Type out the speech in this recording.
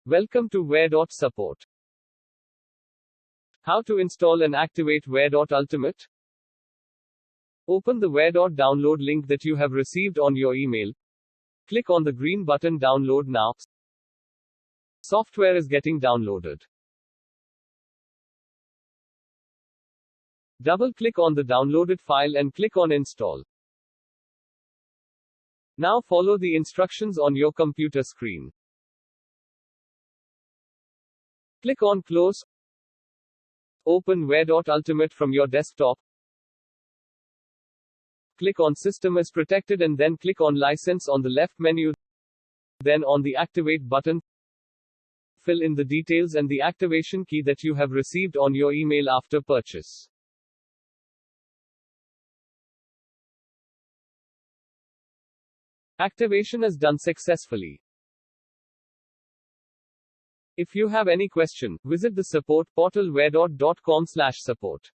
Welcome to Waredot support. How to install and activate Waredot Ultimate? Open the Waredot download link that you have received on your email. Click on the green button Download Now. Software is getting downloaded. Double-click on the downloaded file and click on Install. Now follow the instructions on your computer screen. Click on Close. Open Waredot Ultimate from your desktop. Click on System is Protected and then click on License on the left menu. Then on the Activate button, fill in the details and the activation key that you have received on your email after purchase. Activation is done successfully. If you have any question, visit the support portal waredot.com/support.